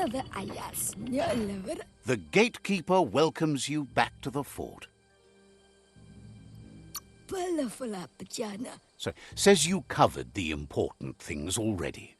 Ada ayasnya lever. The gatekeeper welcomes you back to the fort. Pala pejana. So, says you covered the important things already.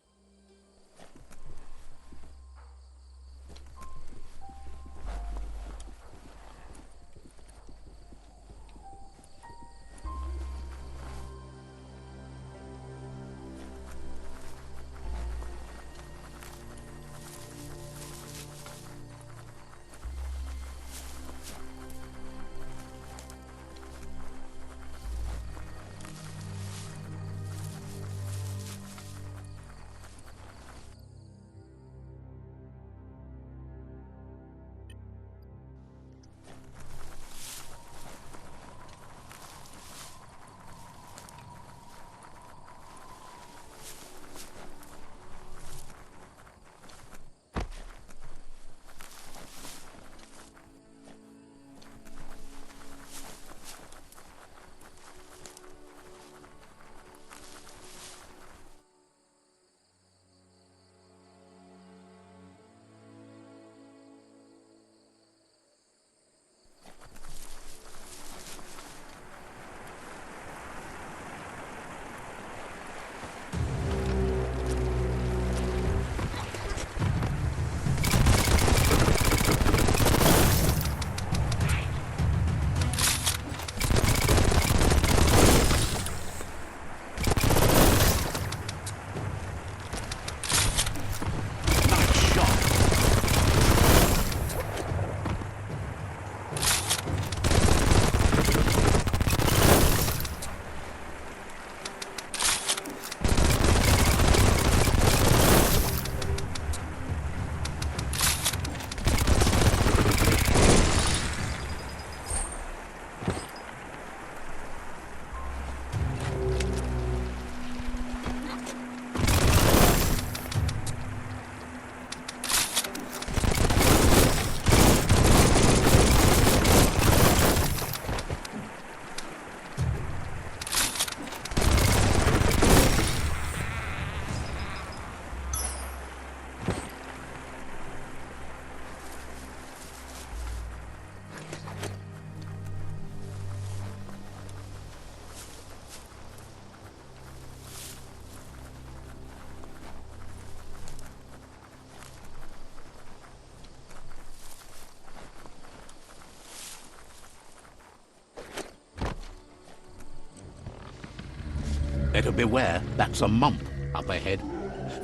Better beware, that's a mump up ahead.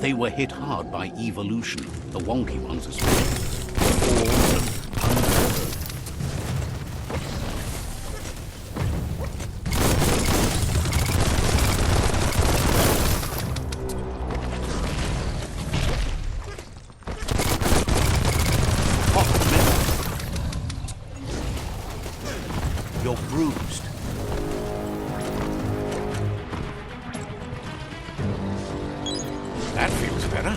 They were hit hard by evolution, the wonky ones especially. You're bruised. That feels better.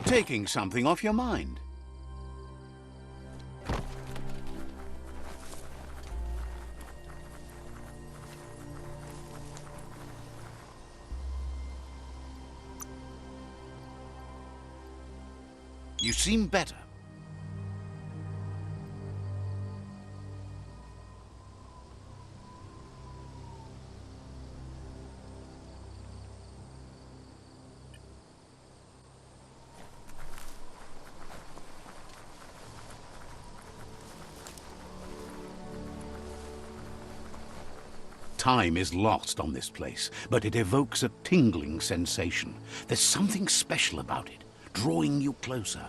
taking something off your mind. You seem better. Time is lost on this place, but it evokes a tingling sensation. There's something special about it, drawing you closer.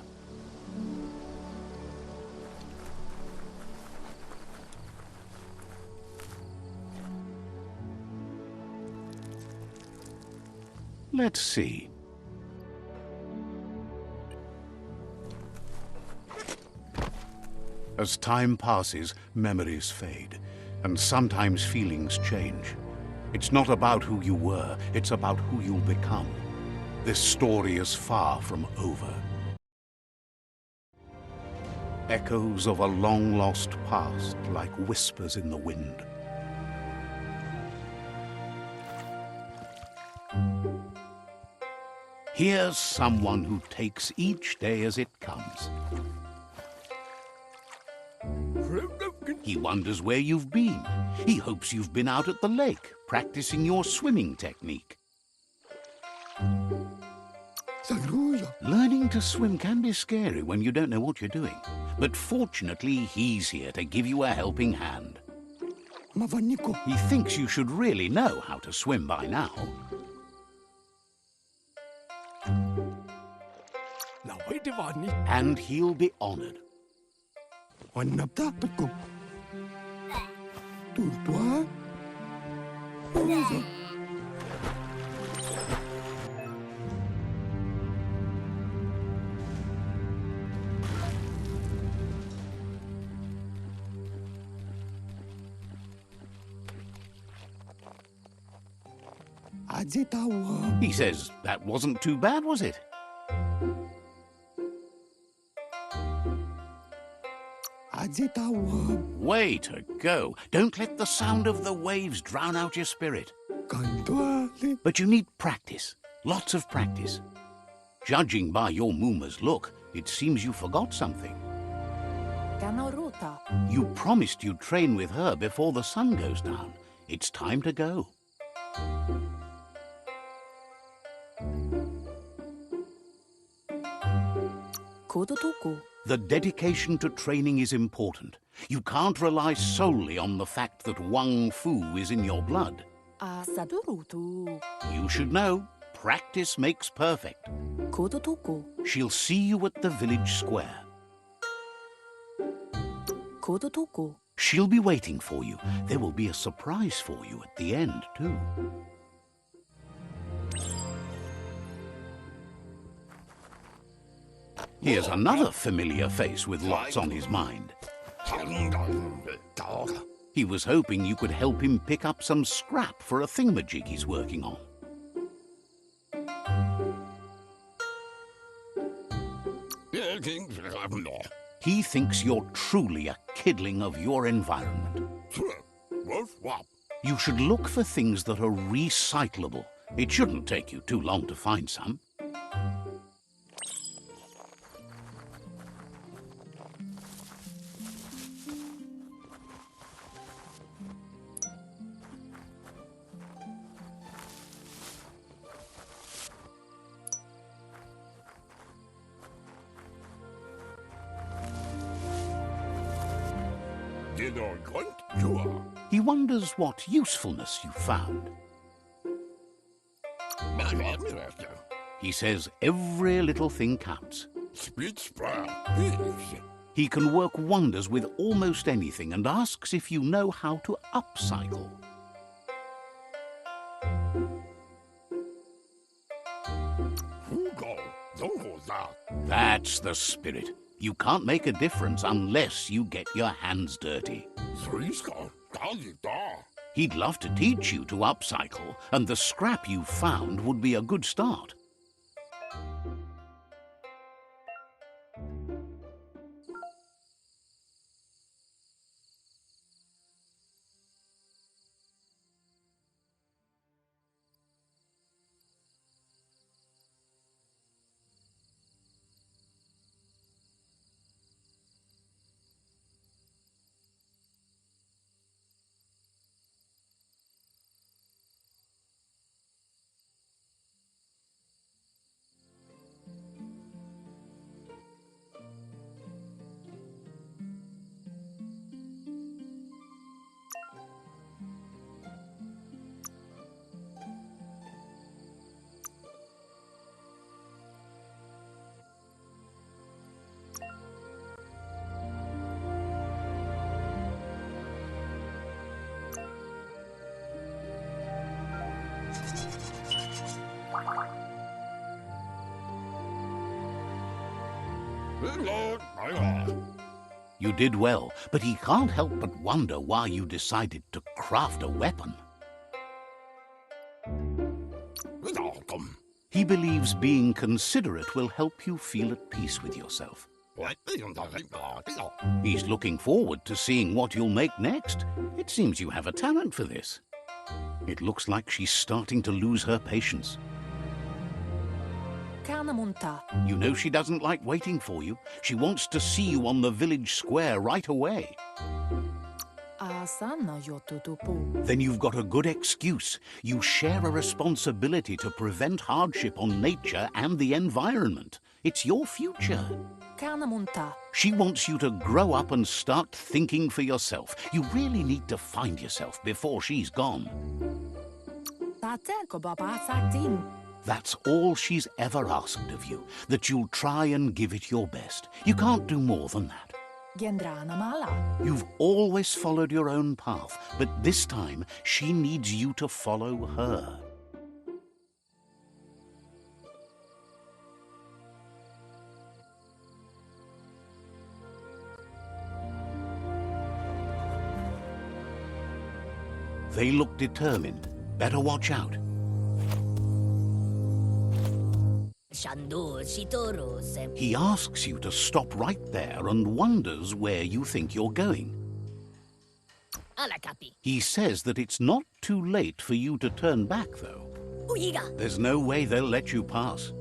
Let's see. As time passes, memories fade, and sometimes feelings change. It's not about who you were, it's about who you'll become. This story is far from over. Echoes of a long-lost past, like whispers in the wind. Here's someone who takes each day as it comes. He wonders where you've been. He hopes you've been out at the lake, practicing your swimming technique. Learning to swim can be scary when you don't know what you're doing. But fortunately, he's here to give you a helping hand. He thinks you should really know how to swim by now. And he'll be honored. He says, that wasn't too bad, was it? Way to go. Don't let the sound of the waves drown out your spirit. But you need practice. Lots of practice. Judging by your Muma's look, it seems you forgot something. You promised you'd train with her before the sun goes down. It's time to go. The dedication to training is important. You can't rely solely on the fact that Wang Fu is in your blood. You should know, practice makes perfect. She'll see you at the village square. She'll be waiting for you. There will be a surprise for you at the end, too. Here's another familiar face with lots on his mind. He was hoping you could help him pick up some scrap for a thingamajig he's working on. He thinks you're truly a kidling of your environment. You should look for things that are recyclable. It shouldn't take you too long to find some. He wonders what usefulness you found. He says every little thing counts. He can work wonders with almost anything and asks if you know how to upcycle. That's the spirit. You can't make a difference unless you get your hands dirty. He'd love to teach you to upcycle, and the scrap you found would be a good start. You did well, but he can't help but wonder why you decided to craft a weapon. He believes being considerate will help you feel at peace with yourself. He's looking forward to seeing what you'll make next. It seems you have a talent for this. It looks like she's starting to lose her patience. You know she doesn't like waiting for you. She wants to see you on the village square right away. Then you've got a good excuse. You share a responsibility to prevent hardship on nature and the environment. It's your future. She wants you to grow up and start thinking for yourself. You really need to find yourself before she's gone. That's all she's ever asked of you, that you'll try and give it your best. You can't do more than that. You've always followed your own path, but this time she needs you to follow her. They look determined. Better watch out. He asks you to stop right there and wonders where you think you're going. He says that it's not too late for you to turn back, though. There's no way they'll let you pass.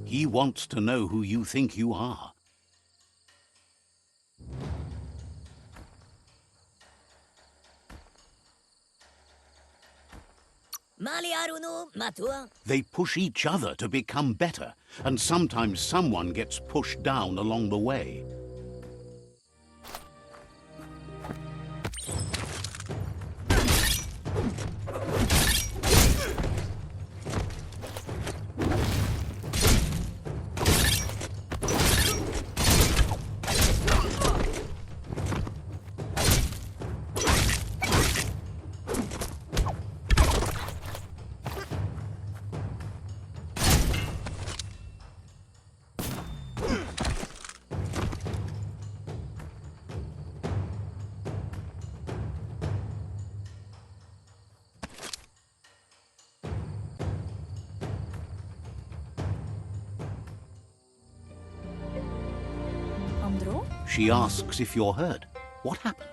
He wants to know who you think you are. They push each other to become better, and sometimes someone gets pushed down along the way. She asks if you're hurt. What happened?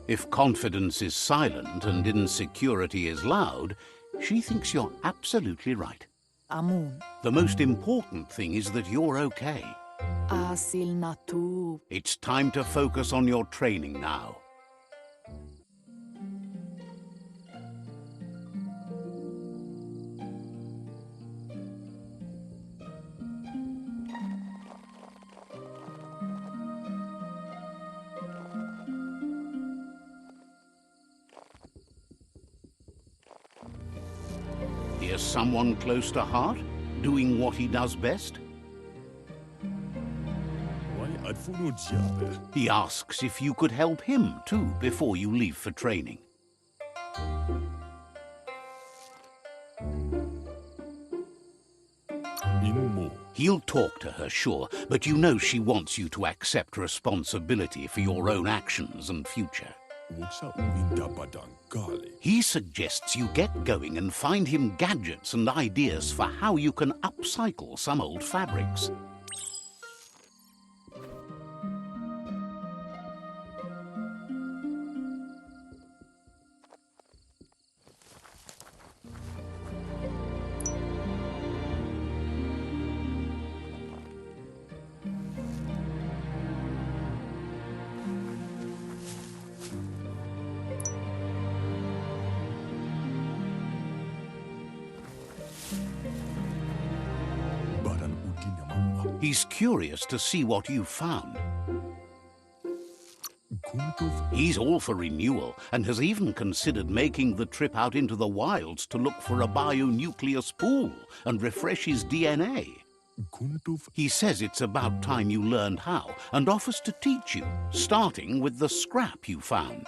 If confidence is silent and insecurity is loud, she thinks you're absolutely right. The most important thing is that you're okay. It's time to focus on your training now. Here's someone close to heart, doing what he does best. He asks if you could help him too before you leave for training. He'll talk to her, sure, but you know she wants you to accept responsibility for your own actions and future. He suggests you get going and find him gadgets and ideas for how you can upcycle some old fabrics. He's curious to see what you've found. He's all for renewal and has even considered making the trip out into the wilds to look for a bionucleus pool and refresh his DNA. He says it's about time you learned how and offers to teach you, starting with the scrap you found.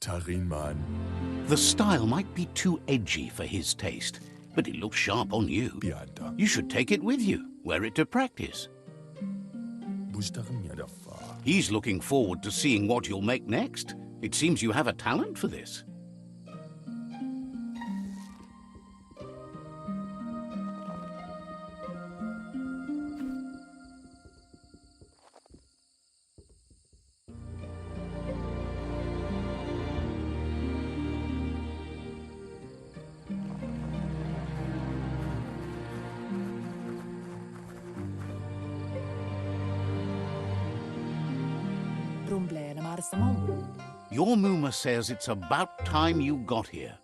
Tarinman. The style might be too edgy for his taste, but it looks sharp on you. Biada. You should take it with you, wear it to practice. Bushtarim Yadafa. He's looking forward to seeing what you'll make next. It seems you have a talent for this. Your Mooma says it's about time you got here.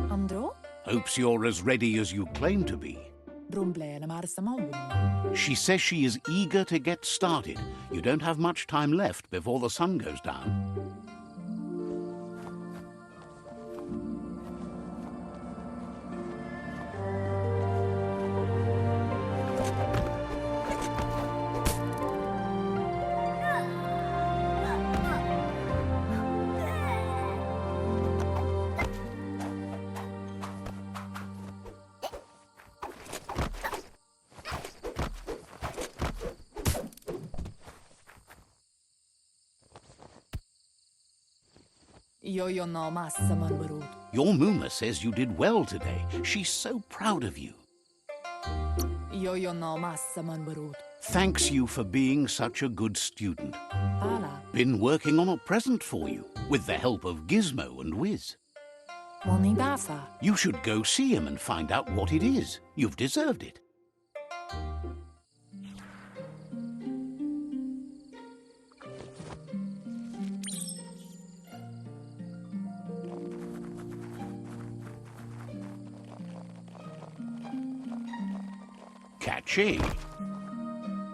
Andro? Hopes you're as ready as you claim to be. She says she is eager to get started. You don't have much time left before the sun goes down. Yo no massa man barut. Your Mooma says you did well today. She's so proud of you. Yo no massa man barut. Thanks you for being such a good student. Ala. Been working on a present for you, with the help of Gizmo and Wiz. Moni basa. You should go see him and find out what it is. You've deserved it. Catchy.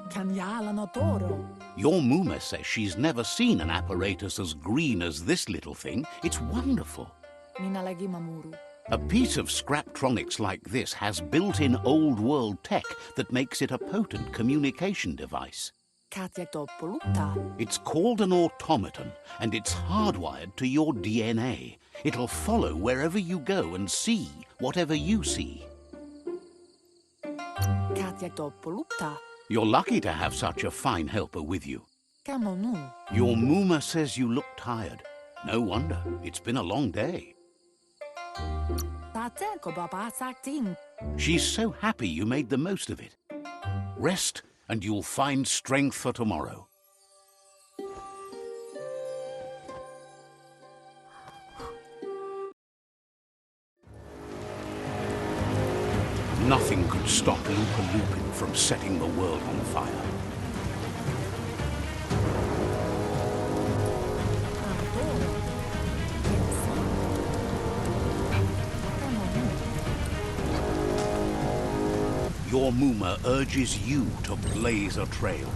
Kanyala no toro. Your Mooma says she's never seen an apparatus as green as this little thing. It's wonderful. Minalagi mamuru. A piece of Scraptronics like this has built-in old-world tech that makes it a potent communication device. Katya topoluta. It's called an automaton, and it's hardwired to your DNA. It'll follow wherever you go and see whatever you see. Katya topoluta. You're lucky to have such a fine helper with you. Kamonu. Your Mooma says you look tired. No wonder. It's been a long day. Tatenko baba sakting. She's so happy you made the most of it. Rest, and you'll find strength for tomorrow. Nothing could stop Loopa Loopin from setting the world on fire. Your Mooma urges you to blaze a trail.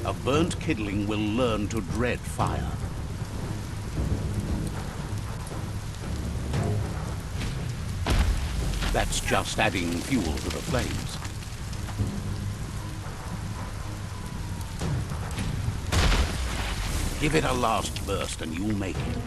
A burnt kidling will learn to dread fire. That's just adding fuel to the flames. Give it a last burst and you'll make it.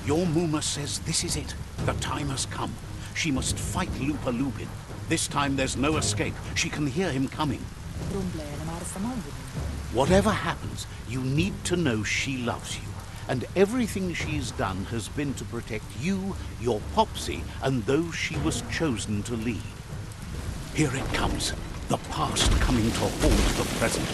Your Mooma says this is it. The time has come. She must fight Loopa Loopin. This time there's no escape. She can hear him coming. Whatever happens, you need to know she loves you. And everything she's done has been to protect you, your Popsy, and those she was chosen to lead. Here it comes. The past coming to haunt the present.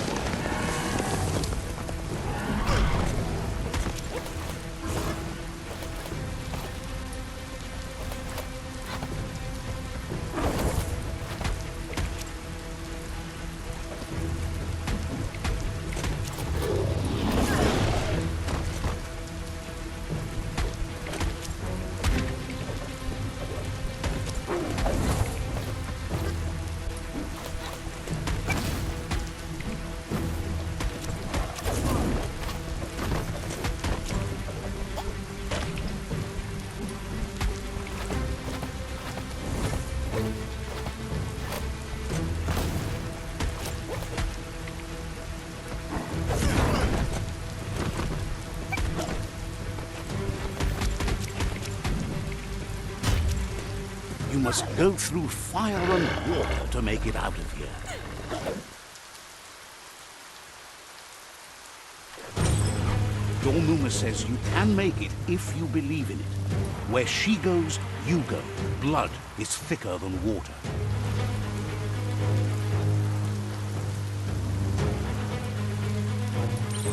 You must go through fire and water to make it out of here. Your Muma says you can make it if you believe in it. Where she goes, you go. Blood is thicker than water.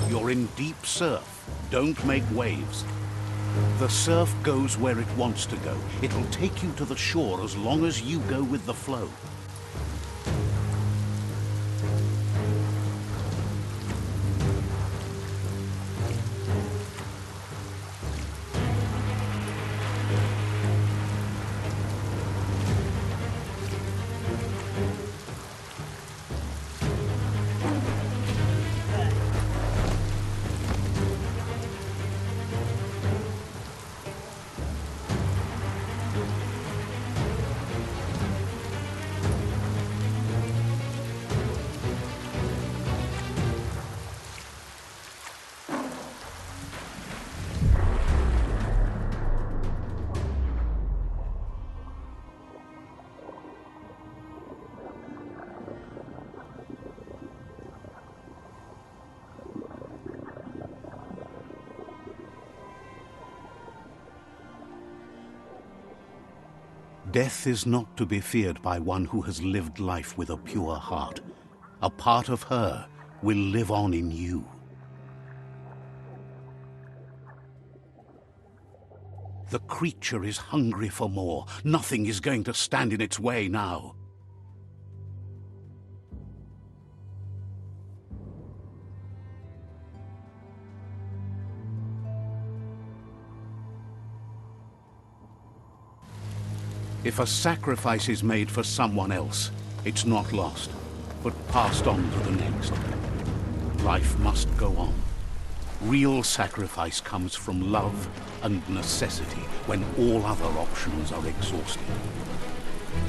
You're in deep surf. Don't make waves. The surf goes where it wants to go. It'll take you to the shore as long as you go with the flow. Death is not to be feared by one who has lived life with a pure heart. A part of her will live on in you. The creature is hungry for more. Nothing is going to stand in its way now. If a sacrifice is made for someone else, it's not lost, but passed on to the next. Life must go on. Real sacrifice comes from love and necessity when all other options are exhausted.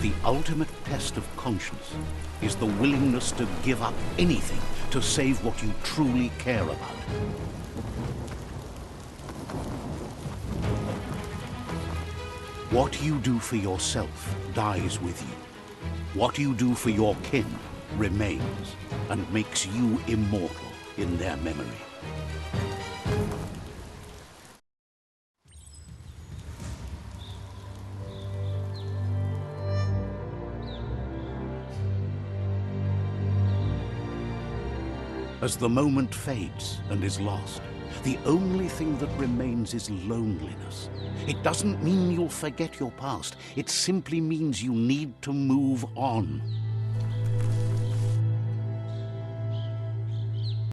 The ultimate test of conscience is the willingness to give up anything to save what you truly care about. What you do for yourself dies with you. What you do for your kin remains and makes you immortal in their memory. As the moment fades and is lost, the only thing that remains is loneliness. It doesn't mean you'll forget your past. It simply means you need to move on.